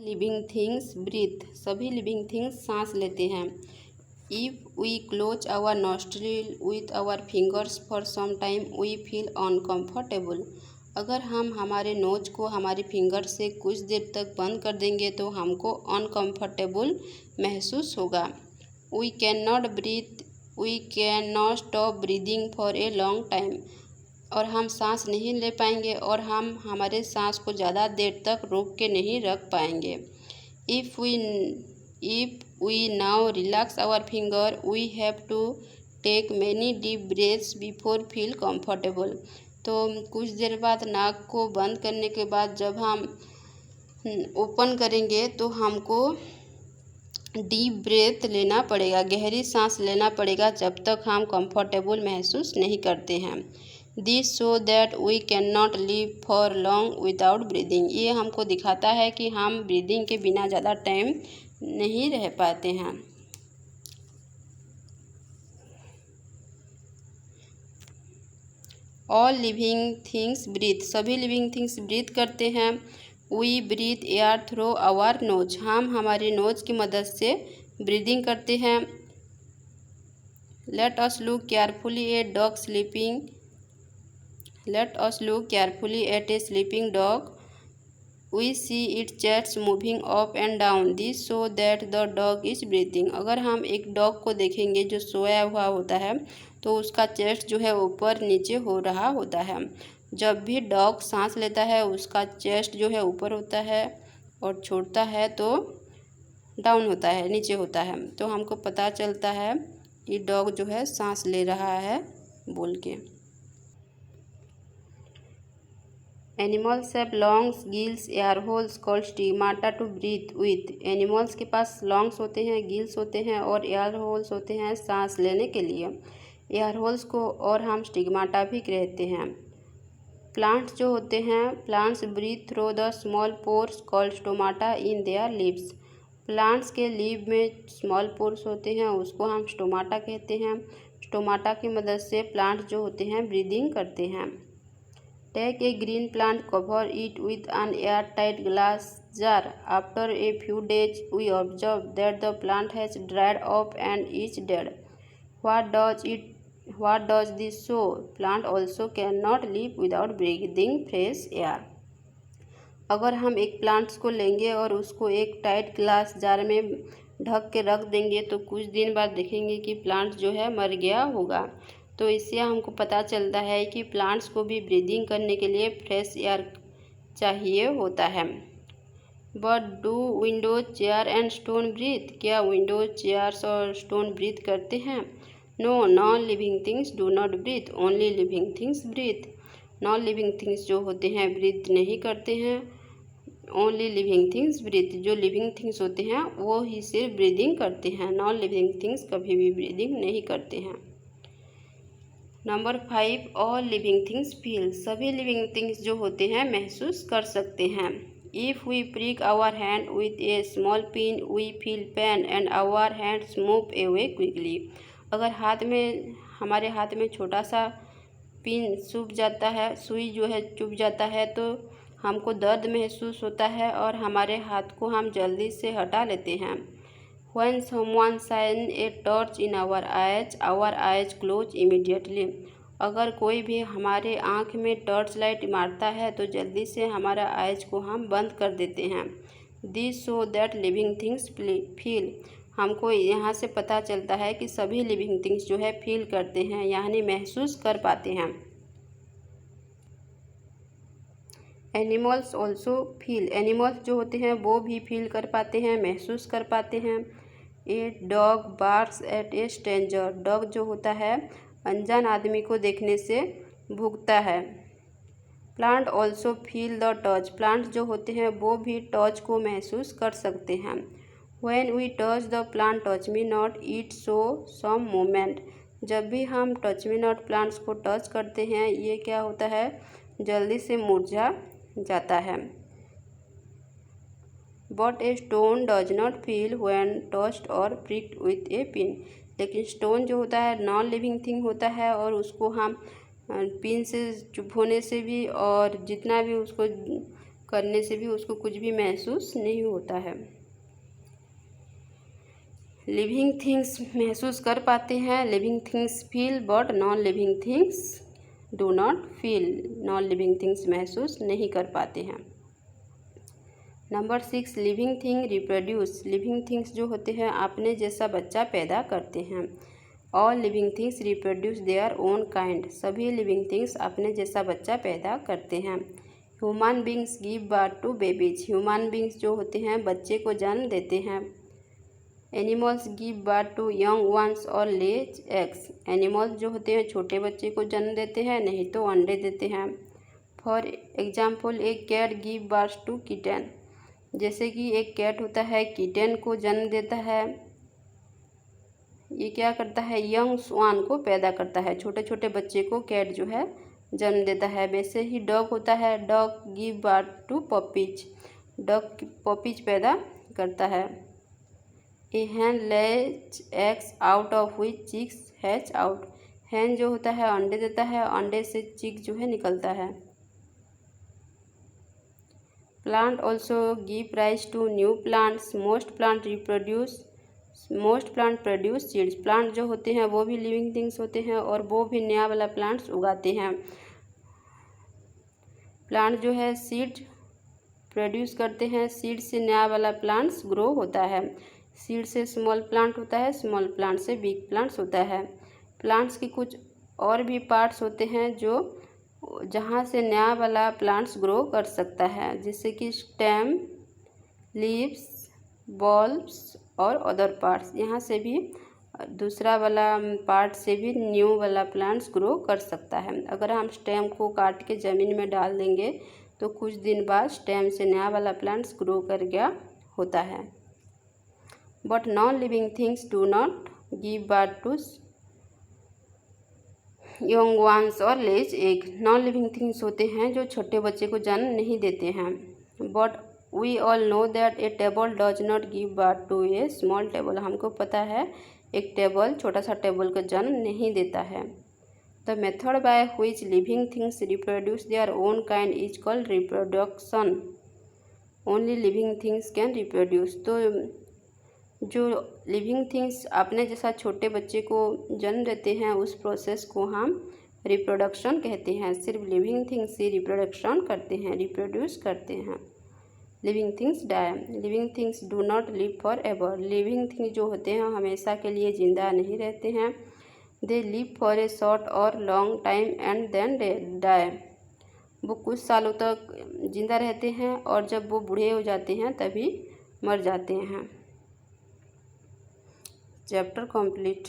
Living things breathe, सभी living things सांस लेते हैं। If we close our nostril with our fingers for some time we feel uncomfortable. अगर हम हमारे नोज को हमारे फिंगर से कुछ देर तक बंद कर देंगे तो हमको अनकम्फर्टेबल महसूस होगा। We can not breathe, we can not stop breathing for a long time. और हम सांस नहीं ले पाएंगे और हम हमारे सांस को ज़्यादा देर तक रोक के नहीं रख पाएंगे। If we now relax our finger we have to take many deep breaths before feel comfortable. तो कुछ देर बाद नाक को बंद करने के बाद जब हम ओपन करेंगे तो हमको डीप ब्रेथ लेना पड़ेगा, गहरी सांस लेना पड़ेगा जब तक हम कंफर्टेबल महसूस नहीं करते हैं। This show that we can not live for long without breathing. ये हमको दिखाता है कि हम ब्रीदिंग के बिना ज़्यादा टाइम नहीं रह पाते हैं। ऑल लिविंग थिंग्स ब्रीथ, सभी लिविंग थिंग्स ब्रीथ करते हैं। We breathe air through our nose, हम हमारे नोज की मदद से ब्रीदिंग करते हैं। Let us look carefully at dog sleeping, let us look carefully at a sleeping dog. We see it chest moving up and down, this show that the dog is breathing. अगर हम एक dog को देखेंगे जो सोया हुआ होता है तो उसका चेस्ट जो है ऊपर नीचे हो रहा होता है। जब भी डॉग सांस लेता है उसका चेस्ट जो है ऊपर होता है और छोड़ता है तो डाउन होता है, नीचे होता है। तो हमको पता चलता है कि डॉग जो है सांस ले रहा है बोल के। Animals have lungs, gills, air holes called stigmata to breathe with. Animals के पास लॉन्ग्स होते हैं, गिल्स होते हैं और एयर होल्स होते हैं सांस लेने के लिए। एयर होल्स को और हम स्टिग्माटा भी कहते हैं। प्लांट्स जो होते हैं, plants breathe through the small pores called stomata in their leaves. Plants के लीव में स्मॉल पोर्स होते हैं, उसको हम स्टोमाटा कहते हैं। स्टोमाटा की मदद से प्लांट्स जो होते हैं ब्रीदिंग करते हैं। Take a green plant, cover it with an air tight glass jar. After a few days, we observe that the plant has dried up and is dead. What does this show? Plant also cannot live without breathing fresh air. अगर हम एक plants को लेंगे और उसको एक tight glass jar में ढक के रख देंगे तो कुछ दिन बाद देखेंगे कि प्लांट जो है मर गया होगा। तो इससे हमको पता चलता है कि प्लांट्स को भी ब्रीदिंग करने के लिए फ्रेश एयर चाहिए होता है। But do windows, chair and stone breathe? क्या विंडोज, चेयर्स और स्टोन ब्रीथ करते हैं? No, non living things do not breathe, only living things breathe. Non living things जो होते हैं ब्रीथ नहीं करते हैं, ओनली लिविंग थिंग्स ब्रीथ। जो लिविंग थिंग्स होते हैं वो ही सिर्फ ब्रीदिंग करते हैं, नॉन लिविंग थिंग्स कभी भी ब्रीदिंग नहीं करते हैं। Number 5, all living things feel, सभी लिविंग थिंग्स जो होते हैं महसूस कर सकते हैं। If we prick our hand with a small pin we feel pain and our hands move away quickly. अगर हमारे हाथ में छोटा सा पिन चुभ जाता है, सुई जो है चुभ जाता है तो हमको दर्द महसूस होता है और हमारे हाथ को हम जल्दी से हटा लेते हैं। When someone shines a torch in our eyes close immediately. अगर कोई भी हमारे आँख में टॉर्च लाइट मारता है तो जल्दी से हमारा आइज को हम बंद कर देते हैं। This show that living things feel, हमको यहाँ से पता चलता है कि सभी लिविंग थिंग्स जो है फील करते हैं, यानी महसूस कर पाते हैं। एनिमल्स ऑल्सो फील, एनिमल्स जो होते हैं वो भी फील कर पाते हैं, महसूस कर पाते हैं। A dog barks at a stranger, dog जो होता है अनजान आदमी को देखने से भौंकता है। Plant also feel the touch, plant जो होते हैं वो भी टच को महसूस कर सकते हैं। When we touch the plant touch me not it show some movement, जब भी हम टच मी नॉट प्लांट्स को टच करते हैं ये क्या होता है, जल्दी से मुरझा जाता है। But a stone does not feel when touched और प्रिक्ड विथ ए पिन, लेकिन स्टोन जो होता है नॉन लिविंग थिंग होता है और उसको हम पिन से चुभ होने से भी और जितना भी उसको करने से भी उसको कुछ भी महसूस नहीं होता है। लिविंग थिंग्स महसूस कर पाते हैं, living things feel, but non living things do not feel. Non living things महसूस नहीं कर पाते हैं। Number 6, living thing reproduce. Living things जो होते हैं अपने जैसा बच्चा पैदा करते हैं। All living things reproduce their own kind. सभी लिविंग थिंग्स अपने जैसा बच्चा पैदा करते हैं। Human beings give birth to babies. Human beings जो होते हैं बच्चे को जन्म देते हैं। Animals give birth to young ones और लेज एग्स। एनिमल्स जो होते हैं छोटे बच्चे को जन्म देते हैं, नहीं तो अंडे देते हैं। For example a cat give birth to kitten. जैसे कि एक कैट होता है किटन को जन्म देता है। ये क्या करता है, यंग स्वान को पैदा करता है, छोटे छोटे बच्चे को कैट जो है जन्म देता है। वैसे ही डॉग होता है, dog give birth to puppies. Dog puppies पैदा करता है। A hen lays eggs out of which chicks hatch out. Hen जो होता है अंडे देता है, अंडे से चिक जो है निकलता है। Plant also give rise to new plants. Most plant produce seeds. Plant जो होते हैं वो भी लिविंग थिंग्स होते हैं और वो भी नया वाला प्लांट्स उगाते हैं। प्लांट जो है सीड प्रोड्यूस करते हैं, सीड से नया वाला प्लांट्स ग्रो होता है। सीड से स्मॉल प्लांट होता है, स्मॉल प्लांट से बिग प्लांट्स होता है। प्लांट्स की कुछ और भी पार्ट्स होते हैं जो जहाँ से नया वाला प्लांट्स ग्रो कर सकता है, जैसे कि स्टेम, लीव्स, बल्ब्स और अदर पार्ट्स। यहाँ से भी दूसरा वाला पार्ट से भी न्यू वाला प्लांट्स ग्रो कर सकता है। अगर हम स्टेम को काट के ज़मीन में डाल देंगे तो कुछ दिन बाद स्टेम से नया वाला प्लांट्स ग्रो कर गया होता है। But non living things do not give birth to young ones और lays egg. Non living things होते हैं जो छोटे बच्चे को जन्म नहीं देते हैं। But we all know that a table does not give birth to a small table. हमको पता है एक टेबल, छोटा सा टेबल को जन्म नहीं देता है। The method by which living things reproduce their own kind is called reproduction. Only living things can reproduce. तो जो लिविंग थिंग्स अपने जैसा छोटे बच्चे को जन्म देते हैं उस प्रोसेस को हम रिप्रोडक्शन कहते हैं। सिर्फ लिविंग थिंग्स ही रिप्रोडक्शन करते हैं, रिप्रोड्यूस करते हैं। Living things die. Living things do not live forever. Living things जो होते हैं हमेशा के लिए जिंदा नहीं रहते हैं। They live for a short और long time and then die. वो कुछ सालों तक जिंदा रहते हैं और जब वो बूढ़े हो जाते हैं तभी मर जाते हैं। Chapter complete.